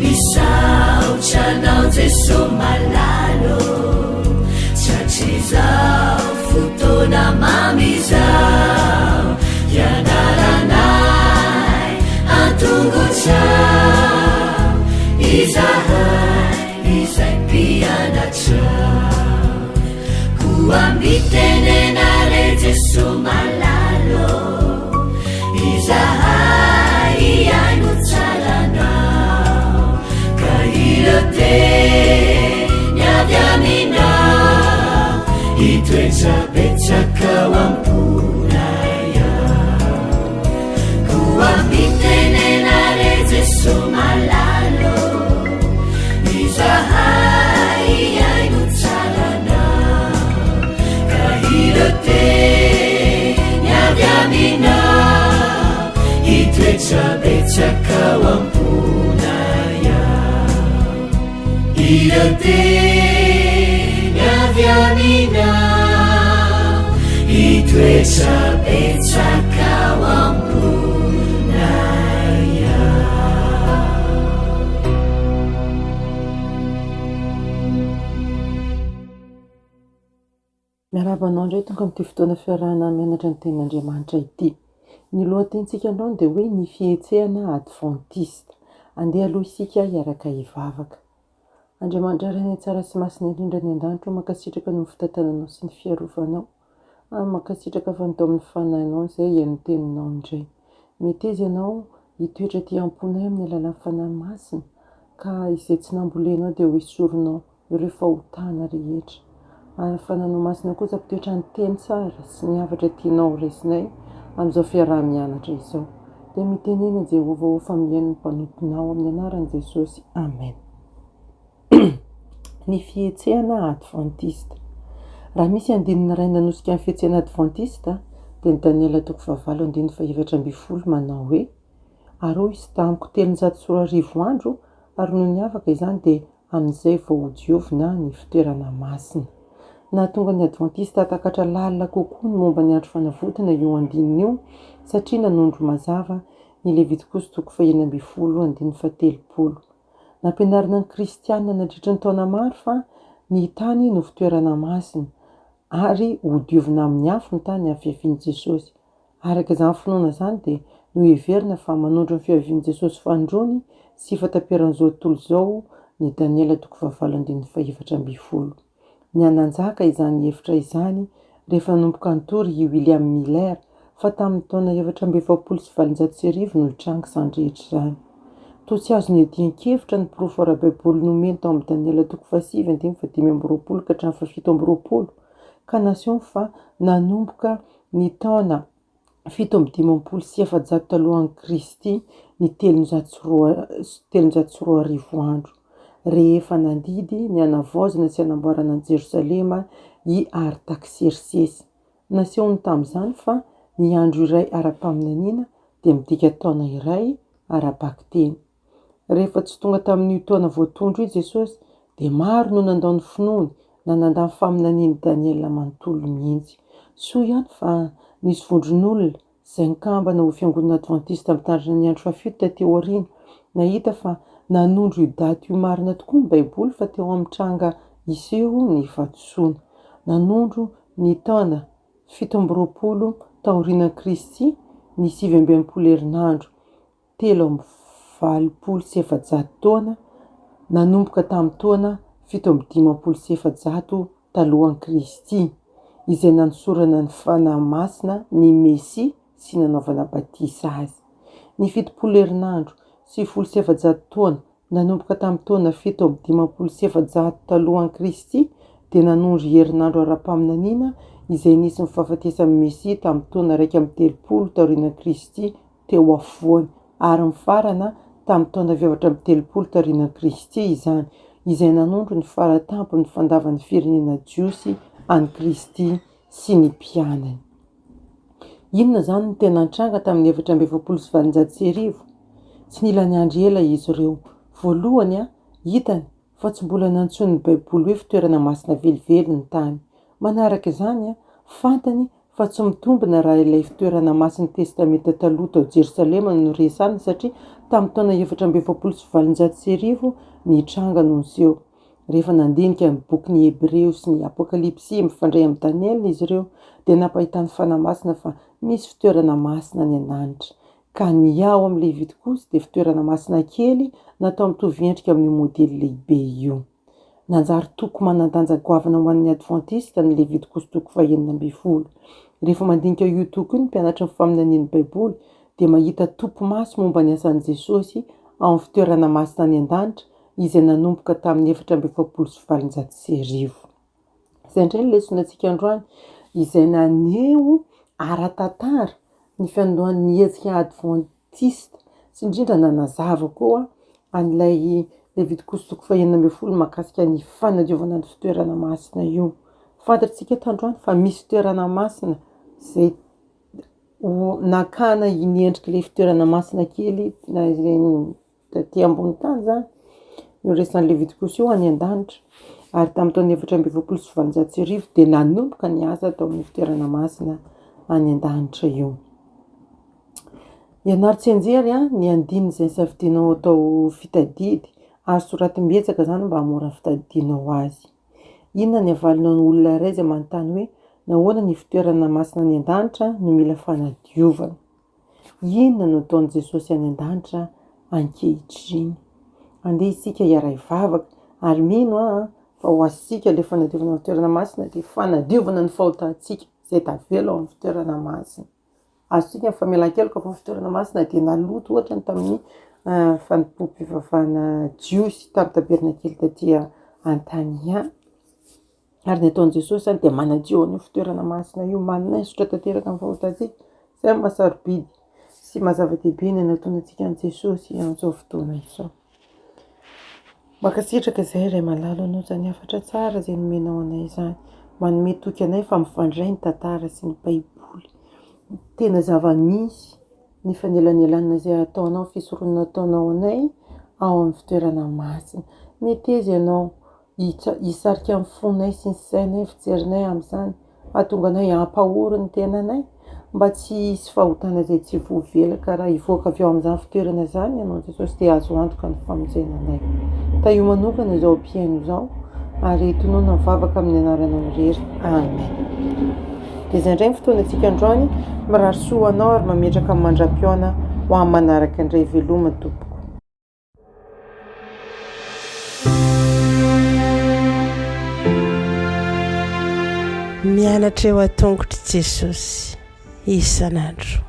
misaotranao jeso malalo tratrizao fotona mamizao ianaranay antongotrao izahay izay mpianatrao koambitenenare jeso malalo izahay iaino tsaranao ka irate niavy aminao itoetrabetsakao amponaya koambitenenare jeso malalo izahay iaino tsaranao ka irate niavy aminao itoetrabetsakao amponaya irate niavy aminao itoetrabetsakao amponaya. miarabanao indray tonga amity fotoana fiarahana mianatra ny tenin'Andriamanitra ity. Ny lohatentsika androany dia hoe ny fihetsehana adventiste. Andeha aloha isika hiaraka hivavaka. Andriamanitra iray ny tsara sy masina indrindra ny an-danitro, mankasitraka ny fitantananao sy ny fiarovanao, mankasitraka fa natao amin'ny fanahinao izay ihaino teninao indray. Mety izy ianao hitoetra ty amponay amin'ny alalan'ny fanahy masina, ka izay tsy nambolenao dia ho esorinao ireo fahotana rehetra. Ary fananao masina kosa mpitoetra ny teny tsara sy ny havatra tianao resinay amin'izao fiarah-mianatra izao. Dia mitenena Jehova ho fa mihaino ny mpanomponao amin'ny anaran'i Jesosy. Amen. Ny fihetsehana adventiste. Raha misy andinina iray nanosika ny fihetsehana adventiste dia ny Daniela 9:12 manao hoe: arô izy tamiko 310 andro ary noho ny afaka izany dia amin'izay vao hodiovina ny fitoerana masina. Nahatonga ny adventiste hatakatra lalina kokoa ny momba ny andro fanavotana io andinina io, satria nanondro mazava ny Levitikosy 20:30. Nampianarina ny kristianina nandritra ny taona maro fa ny tany no fitoerana masina ary hodiovina amin'ny afo ny tany amin'ny fiavian'i Jesosy. Araka izany finoana izany dia no heverina fa manondro ny fiavian'i Jesosy fandrony sy fataperan'izao tontolo izao ny Daniela 9:12. Ny ananjaka izany hevitra izany rehefa nanomboka nitory i William Miller fa tamin'ny taona 1790 no nitranga izany rehetra izany. Toa tsy azo ny adian-kevitra ny profera baiboly nomeny tao amin'ny Daniela 7:5-7 ka naseho fa nanomboka ny taona 750 talohan'i Kristy ny 304 andro. Rehefa nandidy ny anavaozana sy anamboarana ny Jerosalema i Artaxerxes. Nasehony tamin'izany fa ny andro iray ara-paminaniana dia midika taona iray ara-baky teny. Rehefa tsy tonga tamin'io taona voatondro io Jesosy dia maro no nandao ny finoany na nandamy faminaniany Daniela manontolo mihitsy. Soa ihany fa nisy vondron'olona izay nikambana ho fiangonana adventiste amin'ny tandrina ny andro fafito teo aoriana nahita fa nanondro io daty io marina tokoa ny baiboly fa teo amin'ny tranga iseho ny vatosoana. Nanondro ny taona 720 taoriana Kristy ny 720 herinandro 320 taona nanomboka tamin'ny taona 750 talohan'i Kristy, izay nanosorana ny fanahy masina ny Mesia sy nanaovana batisa azy. Ny 70 herinandro sy 700 taona nanomboka tamin'ny taona 750 talohan'i Kristy dia nanondro herinandro ara-paminaniana izay nisy ny fahafatesan'ny Mesia tamin'ny taona 130 taoriana Kristy teo afovoany, ary mifarana tamin'ny taona 230 taoriana Kristy izany, izay nanondro ny faratampon'ny fandavan'ny firenena jiosy an'i Kristy sy ny mpianany. Inona izany ny tena nitranga tamin'ny 720 tsy nila ny andry ela izy ireo. Voalohany hitany fa tsy mbola nantsony ny baiboly hoe fitoerana masina velively ny tany. Manaraka izany fantany fa tsy mitombina raha ilay fitoerana masin'ny testamenta taloha tao Jerosalema no resana satria tamin'ny taona 720 nitranga noho iseho. Rehefa nandinika ny boky ny Hebreo sy ny Apokalipsy mifandray amin'ny Daniel izy ireo dia nampahitany fanahy masina fa misy fitoerana masina any an-danitra. Ka ny ao amin'ny Levity kosa dia fitoerana masina kely natao mitovy endrika amin'ny modely lehibe io. Nanjary toko manan-danja goavana ho an'ny Adventiste ny Levity kosa toko 412. Rehefa mandinika io toko io ny mpianatra ny faminanian'ny Baiboly dia mahita topo maso momba ny asan'i Jesosy ao amin'ny fitoerana masina any an-danitra izay nanomboka tamin'ny 720. Izay indray ny lesonantsika androany izay naneho ara-tantara ny fiandohan'ny hetsika Adventiste sy indrindra nanazava koa an'ilay Levitikosy toko 412 mahakasika ny fanadiovana ny fitoerana masina io. Fantatsika tandroany fa misy fitoerana masina izay nakana inendrik'ilay fitoerana masina kely na taty ambony tany zany no resan'ny Levitikosy io any an-danitra ary tamin'ny taon'ny 720 dia nanomboka ny asa tao amin'ny fitoerana masina any an-danitra io. Ianaro tsy anjery ny andininy izay safidianao atao fitadidy ary soratim-betsaka zany mba hamora fitadidianao azy. Inona ny avalinao ny olona iray izay manontany hoe nahoana ny fitoerana masina any an-danitra no mila fanadiovana? Inona no ataon'i Jesosy any an-danitra ankehitriny? Andeha isika hiara hivavaka ary mino fa ho asika ilay fanadiovana ny fitoerana masina dia fanadiovana ny fahotantsika izay tavela ao amin'ny fitoerana masina. Azontsika mifamelan-keloka fa ny fitoerana masina dia naloto ohatra ny tamin'ny fanompoam-pivavahana jiosy tamin'ny tabernakely taty Antania. Ary ny ataon'i Jesosy zany dia manadio an'io fitoerana masina io manaisotra tanteraka amin'ny fahotantsika. Izay mahasarobidy sy mahazava-dehibe ny anatonantsika an'i Jesosy amin'izao fotoana izao. Mankasitraka izay ray malalo anao zany hafatra tsara izay nomenao anay izany. Manome toky anay fa mifandray ny tantara sy ny Baiboly. Tena zava-misy ny fanelanelanina izay ataonao, fisoronana ataonao anay ao amin'ny fitoerana masina. Mety izy ianao hisarika amin'ny fonay sy ny sainay fijerinay amin'izany ahatonga anay hampahory ny tenanay mba tsy hisy fahotana izay tsy voavelaka raha hivoaka avy ao amin'izany fitoerana izany ianao Jesosy dia azo antoka ny famonjenanay. Taio manokana izao mpiaino izao ary tonoina mivavaka amin'ny anaranao irery. Amen. Dia izay indray ny fotoanantsika androany mirary soa anao ary mametraka amin'ny mandram-pioana ho amin'ny manaraka indray veloma tompoko. Mianatra eo an-tongotra Jesosy isan'andro.